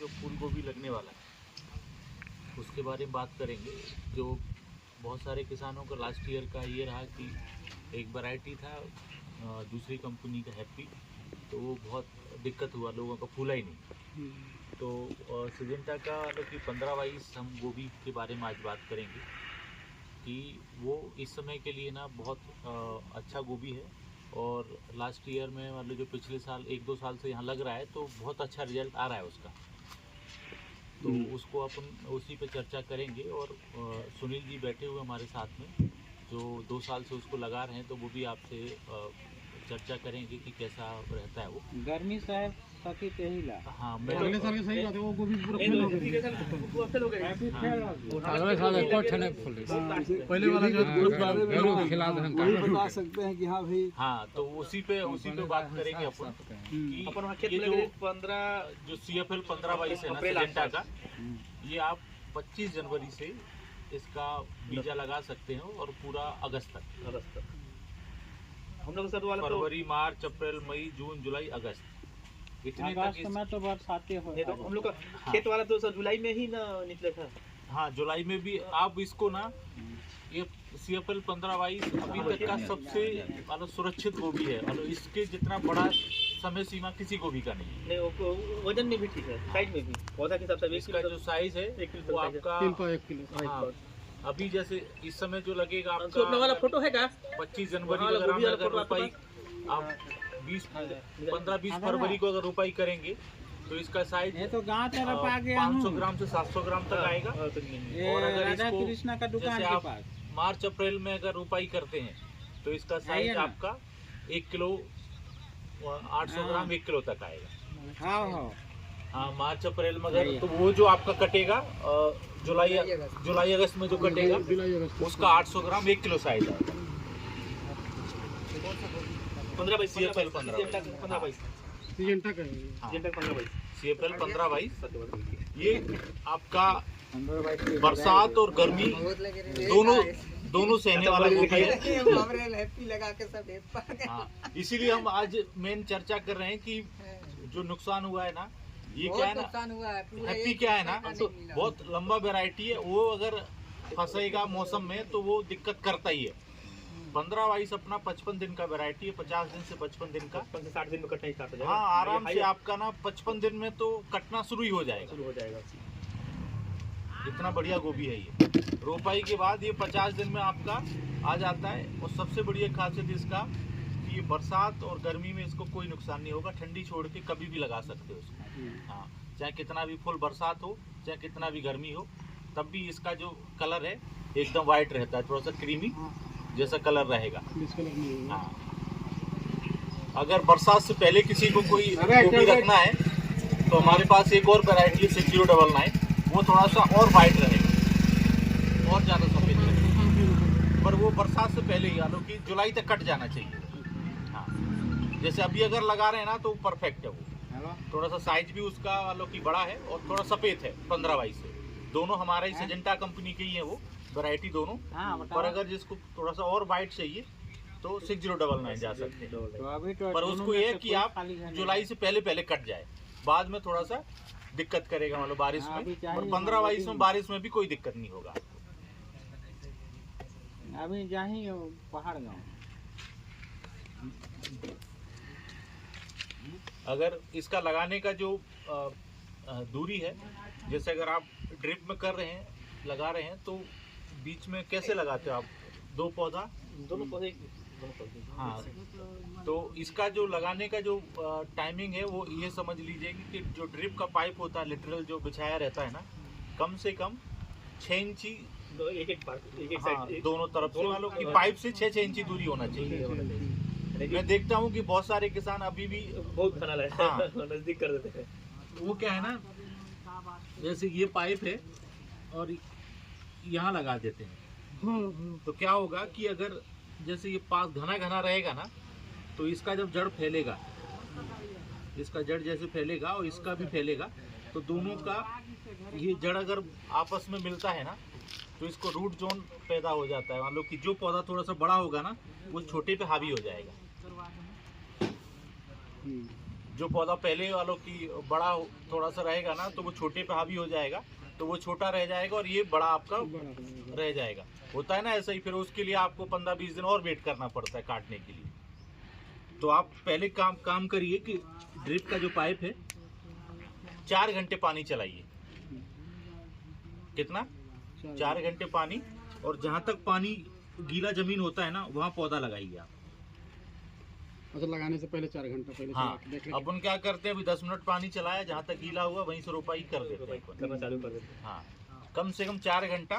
जो फूल गोभी लगने वाला है उसके बारे में बात करेंगे। जो बहुत सारे किसानों का लास्ट ईयर का ये रहा कि एक वैरायटी था दूसरी कंपनी का हैप्पी, तो वो बहुत दिक्कत हुआ, लोगों का फूला ही नहीं। तो सिजेंटा का मतलब कि 15-22 हम गोभी के बारे में आज बात करेंगे कि वो इस समय के लिए ना बहुत अच्छा गोभी है। और लास्ट ईयर में मतलब जो पिछले साल 1-2 साल से यहाँ लग रहा है तो बहुत अच्छा रिजल्ट आ रहा है उसका, तो उसको अपन उसी पे चर्चा करेंगे। और सुनील जी बैठे हुए हमारे साथ में जो 2 साल से उसको लगा रहे हैं, तो वो भी आपसे चर्चा करेंगे कि कैसा रहता है वो। गर्मी साहब सकी ते ही ला। हाँ, मैं अगले साल के सही बात है, वो गोभी पूरा फेल हो गई। अगले साल एक और छने फूल पहले वाला जो जरूर खिला दें, वही बता सकते हैं कि हाँ भाई। हाँ, तो उसी पे बात करेंगे अपन कि अपन वहाँ खेत ये में जो लगे 15 जो CFL 15-22 है ना सिजेंटा का, ये आप 25 जनवरी से इसका बीजा लगा सकते हैं और पूरा अगस्त तक। हम लोग सर वाला फरवरी, मार्च, अप्रैल, मई, जून, जुलाई, अगस्त इतने तक अगस्त में तो बरसाते हो। तो हम लोग का खेत वाला तो सर जुलाई में ही ना निकला था। हाँ, जुलाई में भी आप इसको ना, ये CFL 15-22 अभी तक का सबसे मतलब सुरक्षित गोभी है। मतलब इसके जितना बड़ा समय सीमा किसी गोभी का नहीं। वजन में भी ठीक है, साइज में भी पौधा के हिसाब से इसका जो साइज है वो आपका 1 किलो। हाँ, अभी जैसे इस समय जो लगेगा अपना वाला आपका फोटो है क्या? 25 जनवरी अगर हम अगर रुपाई आप 15-20 फरवरी को अगर रुपाई करेंगे तो इसका साइज ये तो गांव तरफ आ गया 500 ग्राम से 700 ग्राम तक आएगा। ये और अगर राधा इसको कृष्णा का दुकान जैसे के आप पास मार्च अप्रैल में अगर रुपाई करते हैं तो इसका साइज आइए ना। आपका 1 किलो 800 ग्राम 1 किलो तक आएगा। हाँ हाँ, मार्च अप्रैल में अगर तो वो जो आपका कटेगा जुलाई अगस्त में जो कटेगा उसका 800 ग्राम 1 किलो साइज आएगा। 15-22 CFL 15-22 सिजेंटा का है। CFL 15-22 ये आपका बरसात और गर्मी दोनों सहने वाला गोभी है। हाँ, इसीलिए हम आज मेन चर्चा कर रहे हैं कि जो नुकसान हुआ है ना, ये क्या है ना, हैप्पी क्या है ना, बहुत लंबा वैरायटी है। वो अगर फंसेगा मौसम में तो वो दिक्कत करता ही है। 15-22 अपना 55 दिन का वैरायटी है, 50 दिन से 55 दिन का, 60 दिन में कटना ही स्टार्ट हो जाएगा। हाँ, आराम से आपका ना 55 दिन में तो कटना शुरू ही हो जाएगा। इतना बढ़िया गोभी है ये। रोपाई के बाद ये 50 दिन में आपका आ जाता है। और सबसे बढ़िया खासियत इसका कि ये बरसात और गर्मी में इसको कोई नुकसान नहीं होगा। ठंडी छोड़ के कभी भी लगा सकते हो इसको। हाँ, चाहे कितना भी फुल बरसात हो, चाहे कितना भी गर्मी हो, तब भी इसका जो कलर है एकदम वाइट रहता है, थोड़ा सा क्रीमी जैसा कलर रहेगा। हाँ, अगर बरसात से पहले किसी को कोई गोभी रखना है तो हमारे पास एक और वैरायटी 6099, वो थोड़ा सा और वाइट रहेगा और ज़्यादा सफेद रहेगा, पर वो बरसात से पहले ही यानी कि जुलाई तक कट जाना चाहिए। हाँ, जैसे अभी अगर लगा रहे हैं ना तो परफेक्ट है वो। थोड़ा सा साइज भी उसका वालों की बड़ा है और थोड़ा सफ़ेद है 15-22 से। दोनों हमारे सिजेंटा कंपनी के ही है वो वैरायटी दोनों। पर अगर जिसको थोड़ा सा और वाइट चाहिए तो 6099 जा सकते हैं। पर उसको ये है कि आप जुलाई से पहले कट जाए, बाद में थोड़ा सा दिक्कत करेगा मतलब बारिश में। और 15-22 में बारिश में भी कोई दिक्कत नहीं होगा। अभी जाही पहाड़ गाँव अगर इसका लगाने का जो दूरी है, जैसे अगर आप ड्रिप में कर रहे हैं, लगा रहे हैं, तो बीच में कैसे लगाते हो आप? 2 पौधा दोनों पौधे। हाँ, तो इसका जो लगाने का जो टाइमिंग है वो ये समझ लीजिए कि जो ड्रिप का पाइप होता है लिटरल जो बिछाया रहता है ना, कम से कम 6 इंची एक हाँ, साइड दोनों तरफ से वालों की पाइप से 6 इंची दूरी होना चाहिए। मैं देखता हूँ कि बहुत सारे किसान अभी भी बहुत खनाल है। हाँ। नजदीक कर देते हैं। वो क्या है ना, जैसे ये पाइप है और यहाँ लगा देते हैं, तो क्या होगा कि अगर जैसे ये पास घना रहेगा ना, तो इसका जब जड़ फैलेगा, इसका जड़ जैसे फैलेगा और इसका भी फैलेगा, तो दोनों का ये जड़ अगर आपस में मिलता है ना, तो इसको रूट जोन पैदा हो जाता है। मान लो कि जो पौधा थोड़ा सा बड़ा होगा ना, वो छोटे पे हावी हो जाएगा। जो पौधा पहले वालों की बड़ा थोड़ा सा रहेगा ना, तो वो छोटे पे हावी हो जाएगा, तो वो छोटा रह जाएगा और ये बड़ा आपका रह जाएगा। होता है ना ऐसा ही, फिर उसके लिए आपको 15-20 दिन और वेट करना पड़ता है काटने के लिए। तो आप पहले काम करिए कि ड्रिप का जो पाइप है 4 घंटे पानी चलाइए। कितना? 4 घंटे पानी, और जहां तक पानी गीला जमीन होता है ना, वहां पौधा लगाइए आप। अच्छा, लगाने से पहले 4 घंटा पहले हाँ, चला के देख लेंगे। अपन क्या करते हैं, अभी 10 मिनट पानी चलाया, जहाँ तक गीला हुआ वहीं से रोपाई कर देते हैं अपन। करना चालू कर देते हैं। हाँ, कम से कम 4 घंटा,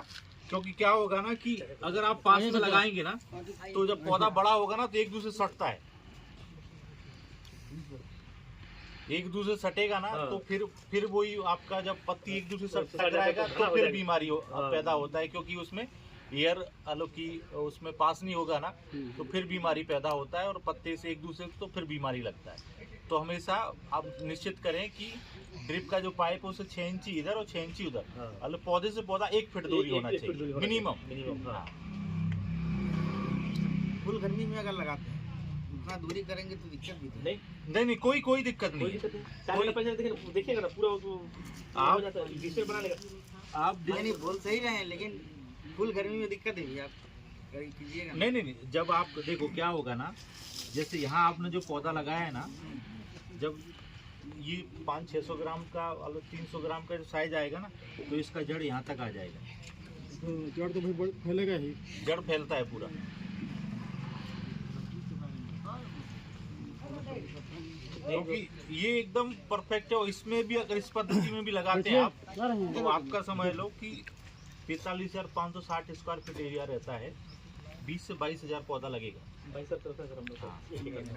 क्योंकि क्या होगा ना कि अगर आप पास में लगाएंगे ना, तो जब पौधा बड़ा होगा ना, तो एक दूसरे से सटता है। एक दूसरे से सटेगा ना, हाँ। तो फिर वही आपका जब पत्ती एक दूसरे से तो टकराएगा जाएगा, तो हाँ, हो फिर जाएगी। बीमारी हाँ। पैदा होता है, क्योंकि उसमें एयर आलो की उसमें पास नहीं होगा ना, तो फिर बीमारी पैदा होता है, और पत्ते से एक दूसरे को तो फिर बीमारी लगता है। तो हमेशा आप निश्चित करें कि ड्रिप का जो पाइप है उसे 6 इंची इधर और 6 इंची उधर, हाँ। मतलब पौधे से पौधा 1 फीट दूरी होना एक फीट दूरी चाहिए होना मिनिमम। मिनिमम, हाँ। फुल गर्मी में अगर लगाते हैं उतना दूरी करेंगे तो दिक्कत भी है। नहीं, नहीं कोई दिक्कत कोई नहीं है। दिक्कत नहीं। 4 घंटे पहले देखिएगा ना, पूरा वो आप- हो जाता है, डिस्प्ले बना लेगा। आप नहीं बोल सही रहे हैं, लेकिन फुल गर्मी में दिक्कत है, आप कीजिएगा ना। नहीं, जब आप देखो क्या होगा ना, जैसे यहाँ आपने जो पौधा लगाया है ना, जब ये 500-600 ग्राम का 300 ग्राम का जो साइज आएगा ना, तो इसका जड़ यहाँ तक आ जाएगा। तो जड़ तो भाई फैलेगा ही। जड़ फैलता है पूरा। क्योंकि ये एकदम परफेक्ट है, और इसमें भी अगर इस पद्धति में भी लगाते हैं आप, तो आपका समझ लो कि 45,560 स्क्वायर फीट एरिया रहता है, 20 से 22,000 पौधा लगेगा। भाई सब तरफ से हम लोग एक एक करना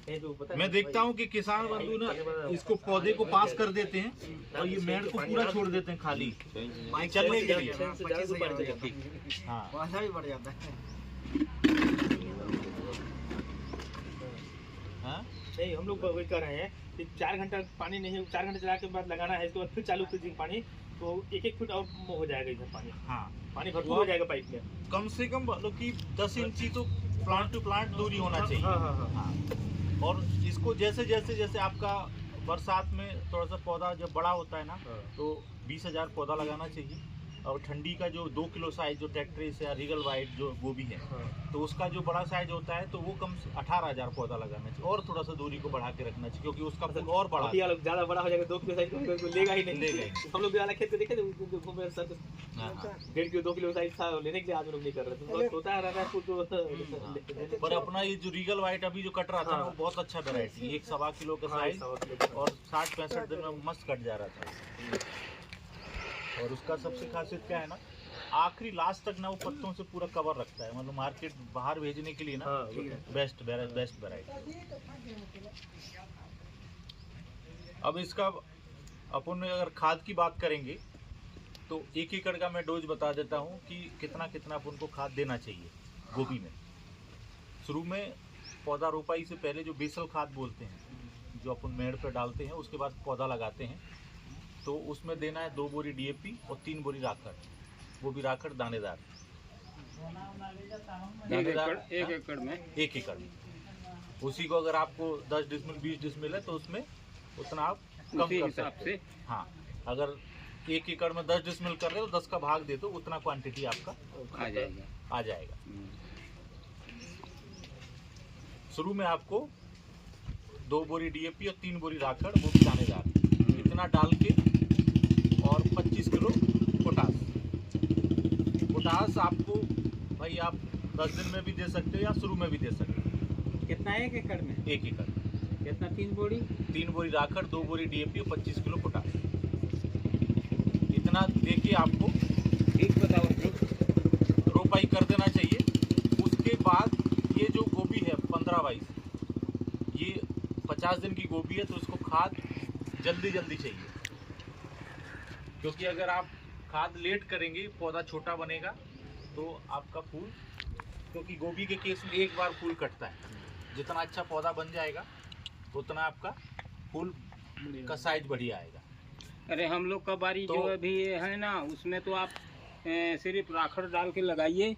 है। जो पता है मैं देखता हूँ कि किसान बंधु ना इसको पौधे को पास कर देते हैं, और ये मेड़ को पूरा छोड़ देते हैं खाली चलने के लिए। 25,000 हो जाता है। हाँ, पौधा भी बढ़ जाता है। हाँ? नहीं, हम लोग वही कर रहे हैं कि 4 घंटा पानी नहीं, 4 घंटे चला के बाद लगाना है, इसके बाद फिर चालू कर देंगे पानी, तो 1-1 फीट और हो जाएगा इधर पानी। हाँ, पानी भरपूर हो जाएगा पाइप में। कम से कम मतलब कि 10 इंची तो प्लांट टू प्लांट दूरी होना चाहिए। हाँ, हाँ, हाँ। हाँ, और इसको जैसे आपका बरसात में थोड़ा सा पौधा जब बड़ा होता है ना, हाँ। तो 20,000 पौधा लगाना चाहिए। और ठंडी का जो 2 किलो साइज जो टेक्ट्रिस या रीगल वाइट जो गोभी है, हाँ। तो उसका जो बड़ा साइज होता है, तो वो कम से 18,000 पौधा लगाना चाहिए, और थोड़ा सा दूरी को बढ़ा के रखना चाहिए, क्योंकि उसका फूल और बड़ा अभी लोग ज्यादा बड़ा हो जाएगा, 2 किलो साइज को लेगा ही नहीं। लेगा ही नहीं। हम लोग वाला खेत को देखे थे, सर हाँ, हाँ। 1.5 किलो 2 किलो साइज था, लेने के लिए आज लोग नहीं कर रहे थे। बहुत होता है रहा तो पर अपना ये जो रीगल वाइट अभी जो कट रहा था, हाँ। वो बहुत अच्छा वेराइटी, 1-1.25 किलो का साइज, और 60-65 दिन में मस्त कट जा रहा था। और उसका सबसे खासियत क्या है ना, आखिरी लास्ट तक ना वो पत्तों से पूरा कवर रखता है, मतलब मार्केट बाहर भेजने के लिए ना बेस्ट वैरायटी। अब इसका अपन अगर खाद की बात करेंगे, तो 1 एकड़ का मैं डोज बता देता हूँ कि कितना अपन को खाद देना चाहिए गोभी में। शुरू में पौधा रोपाई से पहले जो बेसल खाद बोलते हैं, जो अपन मेड़ पर डालते हैं, उसके बाद पौधा लगाते हैं, तो उसमें देना है 2 बोरी DAP और 3 बोरी राखड़, वो भी राखड़ दानेदार। 1 एकड़ में 1 एकड़ में उसी को अगर आपको 10 डिसमिल 20 डिसमिल है, तो उसमें उतना आप कम उसी कर हिसाब सकते से। हैं। हाँ, अगर 1 एकड़ में 10 डिसमिल कर रहे हो, तो 10 का भाग दे दो, उतना क्वांटिटी आपका आ जाएगा। शुरू में आपको 2 बोरी DAP और 3 बोरी राखड़, वो भी दानेदार, इतना डाल के, और 25 किलो पोटास आपको भाई आप 10 दिन में भी दे सकते हो या शुरू में भी दे सकते हो। कितना 1 एकड़ में? 1 एकड़ कितना? 3 बोरी? 3 बोरी राखड़, 2 बोरी DAP और 25 किलो पोटास, इतना देके आपको ठीक बताओ। रोपाई कर देना चाहिए। उसके बाद ये जो गोभी है 15-22, ये 50 दिन की गोभी है, तो इसको खाद जल्दी चाहिए, क्योंकि अगर आप खाद लेट करेंगे, पौधा छोटा बनेगा, तो आपका फूल, क्योंकि गोभी के केस में एक बार फूल कटता है, जितना अच्छा पौधा बन जाएगा उतना आपका फूल का साइज बढ़िया आएगा। अरे हम लोग का बारी तो- जो अभी है ना, उसमें तो आप सिर्फ राखड़ डाल के लगाइए,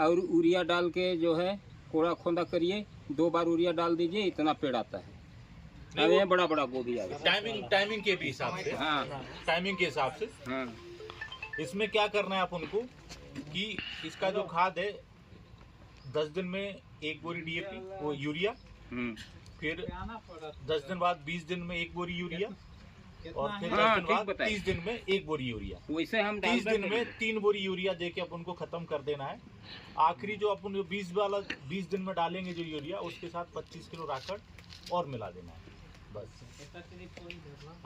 और यूरिया डाल के जो है कोड़ा खोदा करिए, 2 बार यूरिया डाल दीजिए, इतना पेड़ आता है। अब ये बड़ा बड़ा गोभी आ गया। टाइमिंग के भी हिसाब से, हाँ टाइमिंग के हिसाब से हाँ इसमें क्या करना है आप उनको कि इसका जो खाद है 10 दिन में एक बोरी डीएपी वो यूरिया, फिर 10 दिन बाद 20 दिन में एक बोरी यूरिया, और फिर 10 दिन बाद 30 दिन में एक बोरी यूरिया। वैसे हम 30 दिन में 3 बोरी यूरिया देके अपन को खत्म कर देना है। आखिरी जो अपन 20 दिन में डालेंगे जो यूरिया, उसके साथ 25 किलो राखड़ और मिला देना है। बस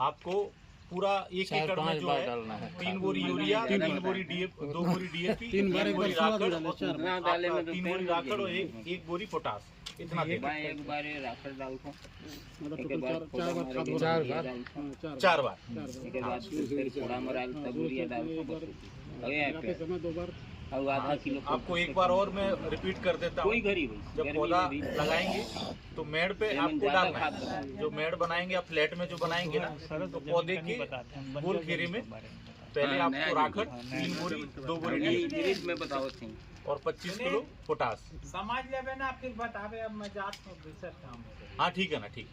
आपको पूरा 1 एकड़ में जो है 3 बोरी यूरिया, 2 बोरी डीएपी, 3 बोरी राखड़, डाले में 3 बोरी राखड़ और एक बोरी पोटास, इतना देना। एक बार राखड़ डाल को, मतलब एक बार टोटल 4 बार खाद हो चार रहा बार, है। 4 बार। एक बार फिर थोड़ा मराल तब यूरिया डाल को बस हो गया। जाते समय 2 बार और आधा किलो आपको एक बार और मैं रिपीट कर देता हूँ। कोई गरीब जब पौधा लगाएंगे तो मेड़ पे आपको डालना है। जो मेड़ बनाएंगे आप फ्लैट में जो बनाएंगे ना, तो पौधे के गोल घेरे में पहले आपको राखड़ 3 बोरी 2 बोरी डीएपी में बताओ थी और 25 किलो पोटास। समझ लेवे ना, फिर बतावे। अब मैं जात हूँ दूसरे काम से। हाँ ठीक है ना, ठीक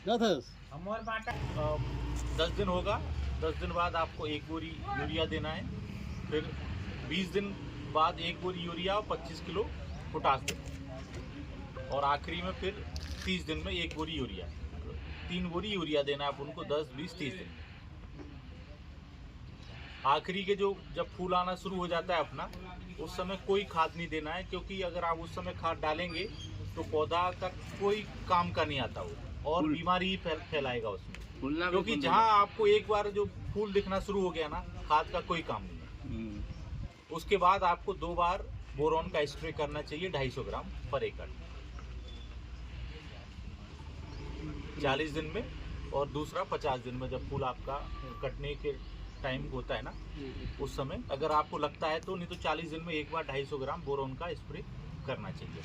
क्या था हमार बाटा 10 दिन होगा। 10 दिन बाद आपको एक बोरी यूरिया देना है, फिर 20 दिन बाद एक बोरी यूरिया और 25 किलो पोटास देना है, और आखिरी में फिर 30 दिन में एक बोरी यूरिया, 3 बोरी यूरिया देना है आप उनको 10, 20, 30 दिन। आखिरी के जब फूल आना शुरू हो जाता है अपना, उस समय कोई खाद नहीं देना है, क्योंकि अगर आप उस समय खाद डालेंगे तो पौधा का कोई काम का नहीं आता वो, और बीमारी ही फैलाएगा उसमें। क्योंकि जहाँ आपको एक बार जो फूल दिखना शुरू हो गया ना, खाद का कोई काम नहीं है। उसके बाद आपको 2 बार बोरॉन का स्प्रे करना चाहिए 250 ग्राम पर एकड़ 40 दिन में, और दूसरा 50 दिन में जब फूल आपका कटने के टाइम होता है ना, उस समय अगर आपको लगता है तो, नहीं तो 40 दिन में एक बार 250 ग्राम बोरॉन का स्प्रे करना चाहिए।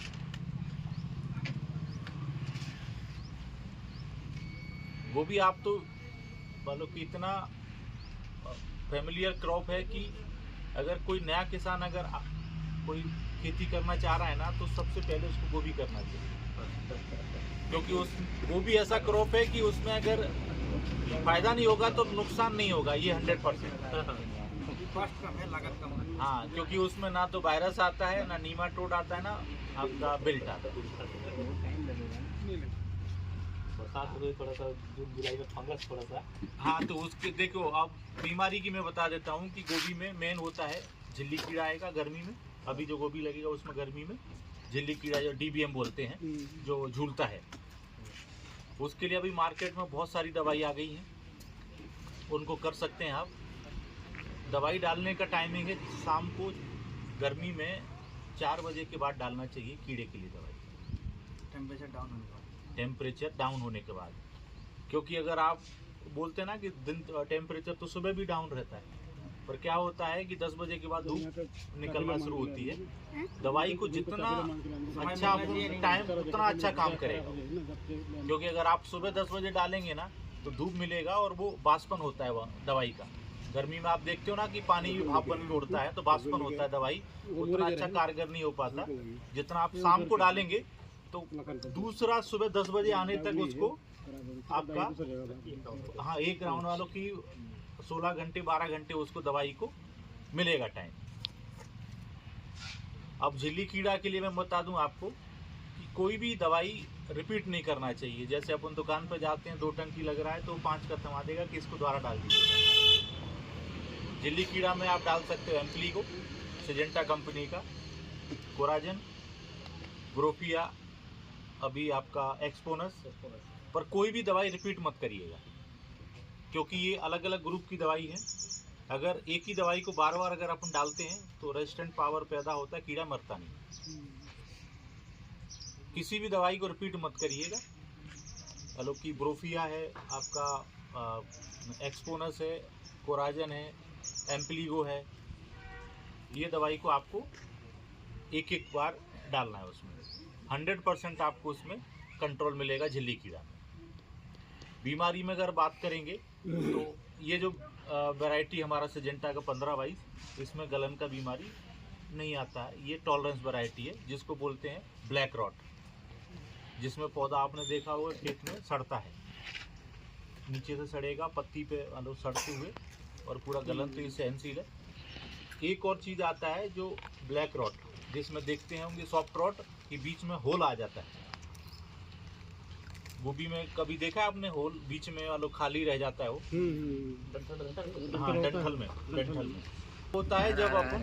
गोभी आप तो मतलब कि इतना फैमिलियर क्रॉप है कि अगर कोई नया किसान अगर कोई खेती करना चाह रहा है ना, तो सबसे पहले उसको गोभी करना चाहिए। क्योंकि उस गोभी ऐसा क्रॉप है कि उसमें अगर फायदा नहीं होगा तो नुकसान नहीं होगा, ये 100%। कॉस्ट कम है, लागत कम है। हाँ, क्योंकि उसमें ना तो वायरस आता है, ना नीमाटोड आता है, ना आपका बिल्ट आता है। थोड़ा सा जून जुलाई में फंगस थोड़ा सा। हाँ, तो उसके देखो अब बीमारी की मैं बता देता हूँ कि गोभी में मेन होता है झिल्ली कीड़ा आएगा गर्मी में। अभी जो गोभी लगेगा उसमें गर्मी में झिल्ली कीड़ा जो DBM बोलते हैं, जो झूलता है, उसके लिए अभी मार्केट में बहुत सारी दवाई आ गई हैं, उनको कर सकते हैं आप। दवाई डालने का टाइमिंग है शाम को, गर्मी में 4 बजे के बाद डालना चाहिए कीड़े के लिए दवाई, टेम्परेचर डाउन होने के बाद। क्योंकि अगर आप बोलते हैं ना कि दिन टेम्परेचर तो सुबह भी डाउन रहता है, पर क्या होता है कि 10 बजे के बाद धूप निकलना शुरू होती है। दवाई को जितना अच्छा टाइम उतना अच्छा काम करेगा, क्योंकि अगर आप सुबह 10 बजे डालेंगे ना तो धूप मिलेगा और वो बाष्पन होता है दवाई का। गर्मी में आप देखते हो ना कि पानी भी भाप बन के उड़ता है, तो बाष्पन होता है दवाई, उतना अच्छा कारगर नहीं हो पाता। जितना आप शाम को डालेंगे तो दूसरा सुबह 10 बजे आने तक उसको आपका, हाँ, एक राउंड वालों की 16 घंटे 12 घंटे उसको दवाई को मिलेगा टाइम। अब झिल्ली कीड़ा के लिए मैं बता दूं आपको कि कोई भी दवाई रिपीट नहीं करना चाहिए। जैसे अपन दुकान पर जाते हैं, 2 टंकी लग रहा है तो 5 का थमा देगा कि इसको दोबारा डाल दीजिएगा। झिल्ली कीड़ा में आप डाल सकते हो एम्प्लीगो, सिजेंटा कंपनी का, कोराजन, ग्रोफिया, अभी आपका एक्सपोनस, पर कोई भी दवाई रिपीट मत करिएगा, क्योंकि ये अलग अलग ग्रुप की दवाई है। अगर एक ही दवाई को बार बार अगर अपन डालते हैं तो रेजिस्टेंट पावर पैदा होता है, कीड़ा मरता नहीं। किसी भी दवाई को रिपीट मत करिएगा। मतलब कि ब्रोफिया है आपका, एक्सपोनस है, कोराजन है, एम्प्लीगो है, ये दवाई को आपको एक एक बार डालना है। उसमें 100% आपको उसमें कंट्रोल मिलेगा झिल्ली कीड़ा में। बीमारी में अगर बात करेंगे तो ये जो वैरायटी हमारा सिजेंटा का 1522, इसमें गलन का बीमारी नहीं आता है। ये टॉलरेंस वैरायटी है जिसको बोलते हैं ब्लैक रॉट। जिसमें पौधा आपने देखा हुआ खेत में सड़ता है, नीचे से सड़ेगा पत्ती पे मतलब सड़ते हुए और पूरा गलन, तो ये सहनशील है। एक और चीज़ आता है जो ब्लैक रॉट, जिसमें देखते हैं होंगे सॉफ्ट रॉट के बीच में होल आ जाता है। गोभी में कभी देखा है आपने होल बीच में वालों खाली रह जाता है वो, हाँ डंठल में होता है। जब अपन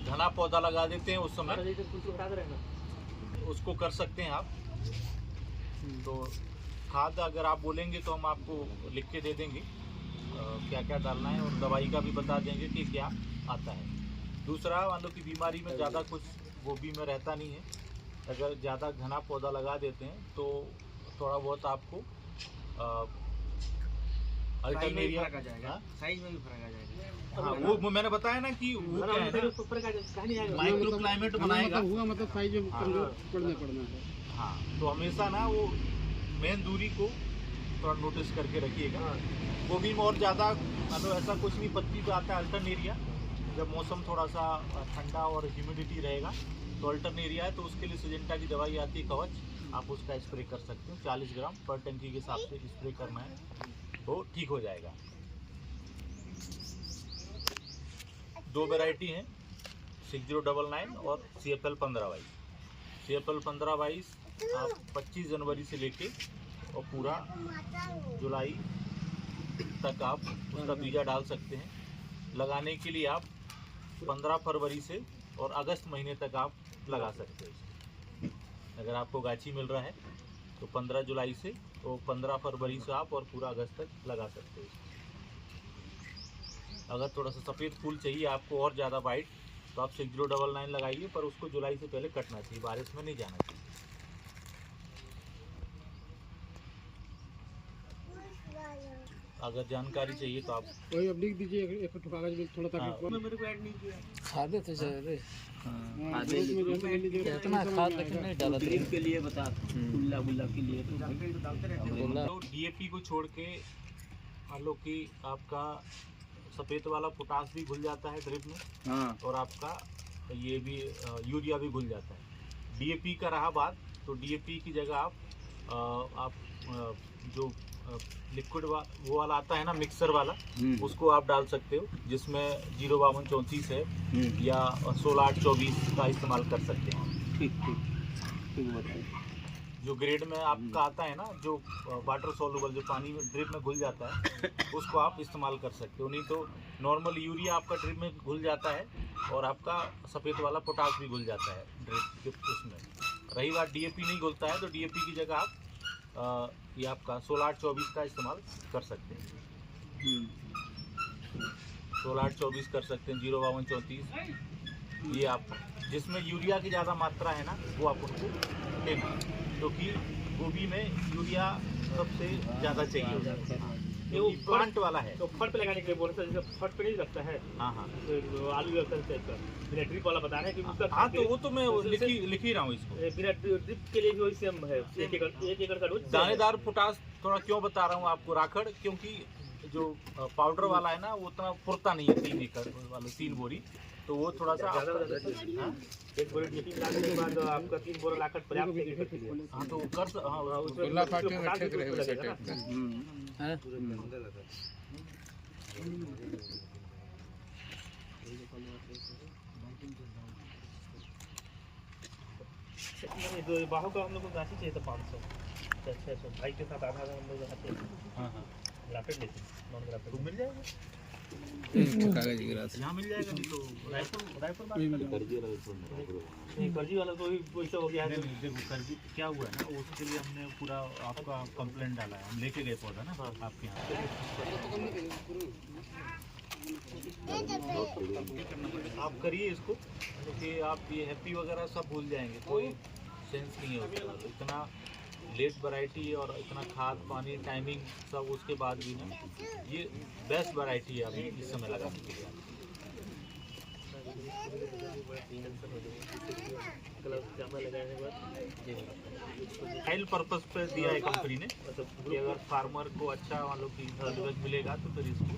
घना पौधा लगा देते हैं उस समय उसको कर सकते हैं आप। तो खाद अगर आप बोलेंगे तो हम आपको लिख के दे देंगे क्या क्या डालना है, और दवाई का भी बता देंगे कि क्या आता है। दूसरा मान लो कि बीमारी में ज़्यादा कुछ गोभी में रहता नहीं है, अगर ज़्यादा घना पौधा लगा देते हैं तो थोड़ा बहुत आपको अल्टरनेरिया साइज में भी फर्क आ जाएगा। हाँ वो मैंने बताया ना कि वो क्या है ना माइक्रो क्लाइमेट बनाएगा, हुआ मतलब साइज में कमजोर पड़ना है। हाँ तो हमेशा ना वो मेन दूरी को थोड़ा नोटिस करके रखिएगा। गोभी में और ज़्यादा मतलब ऐसा कुछ नहीं, पत्ती पे आता है अल्टरनेरिया। जब मौसम थोड़ा सा ठंडा और ह्यूमिडिटी रहेगा तो अल्टरनेरिया है, तो उसके लिए सिजेंटा की दवाई आती है कवच, आप उसका स्प्रे कर सकते हो। 40 ग्राम पर टंकी के हिसाब से स्प्रे करना है तो ठीक हो जाएगा। 2 वैरायटी हैं 6099 और CFL 1522। CFL 1522 आप 25 जनवरी से लेके और पूरा जुलाई तक आप उसका बीजा डाल सकते हैं। लगाने के लिए आप 15 फरवरी से और अगस्त महीने तक आप लगा सकते हैं। अगर आपको गाछी मिल रहा है तो 15 जुलाई से तो 15 फरवरी से आप और पूरा अगस्त तक लगा सकते हैं। अगर थोड़ा सा सफ़ेद फूल चाहिए आपको और ज़्यादा वाइट तो आप 6099 लगाइए, पर उसको जुलाई से पहले कटना चाहिए, बारिश में नहीं जाना चाहिए। अगर जानकारी चाहिए तो आप वही अब लिख दीजिए एक कागज में थोड़ा हाँ। ताकि मेरे को ऐड नहीं किया। खादे तो जरूरी इतना खाद लेकिन नहीं डाला था। के लिए बता गुल्ला गुल्ला के लिए जानकारी तो डालते रहते हैं। तो DAP को छोड़ के मान लो कि आपका सफ़ेद वाला पोटास भी घुल जाता है ड्रिप में, हाँ और आपका ये भी यूरिया भी घुल जाता है। DAP का रहा बात, तो DAP की जगह आप जो लिक्विड वो वाला आता है ना मिक्सर वाला, उसको आप डाल सकते हो, जिसमें 05234 है या 16824 का इस्तेमाल कर सकते हैं। ठीक बताइए। जो ग्रेड में आपका आता है ना, जो वाटर सॉल्युबल, जो पानी में ड्रिप में घुल जाता है, उसको आप इस्तेमाल कर सकते हो। नहीं तो नॉर्मल यूरिया आपका ड्रिप में घुल जाता है और आपका सफ़ेद वाला पोटास भी घुल जाता है ड्रिप के उसमें। रही बात DAP नहीं घुलता है तो DAP की जगह आप ये आपका 16824 का इस्तेमाल कर सकते हैं। 16824 कर सकते हैं, 05234 ये आप, जिसमें यूरिया की ज़्यादा मात्रा है ना वो आप उनको लेना, क्योंकि गोभी में यूरिया सबसे ज़्यादा चाहिए होता है। ये वो प्लांट वाला है तो फट पे लगाने के लिए बोल रहे जैसे फट पे नहीं लगता है। हाँ हाँ तो आलू बिना ड्रिप वाला बता रहे हैं कि उसका हाँ, तो वो तो मैं लिख ही रहा हूँ इसको। बिना ड्रिप के लिए भी वही सेम है, 1 एकड़ का डोज। दानेदार पोटास थोड़ा क्यों बता रहा हूँ आपको राखड़, क्योंकि जो पाउडर वाला है ना वो उतना पुरता नहीं है, 3 एकड़ वाले 3 बोरी, तो वो थोड़ा सा हाँ? 1 बोरी DAP डालने के बाद आपका 3 बोरा लाकर पर्याप्त है। हाँ तो कर हाँ उसमें नहीं, बाहु का हम लोग को गाछी चाहिए था 500 600 भाई के साथ आधा हम लोग लगाते हैं। हाँ हाँ ग्राफेट लेते हैं, नॉन तो ग्राफेट मिल जाएगा, कागज गिरा यहाँ मिल जाएगा। नहीं तो रायपुर नहीं, फर्जी वाला तो वैसा हो गया है। नहीं, देखो कर्जी क्या हुआ है ना, उसके लिए हमने पूरा आपका कंप्लेंट डाला है, हम लेके गए पौधा ना आपके यहाँ। आप करिए इसको, क्योंकि आप ये हैप्पी वगैरह सब भूल जाएंगे, कोई सेंस नहीं होगा। इतना लेट वैरायटी और इतना खाद पानी टाइमिंग सब उसके बाद भी ना ये बेस्ट वैरायटी है अभी इस समय लगाने के लिए। फाइल पर्पस पे दिया है कंपनी ने कि अगर फार्मर को अच्छा मान लो कि रिजल्ट मिलेगा तो फिर इसको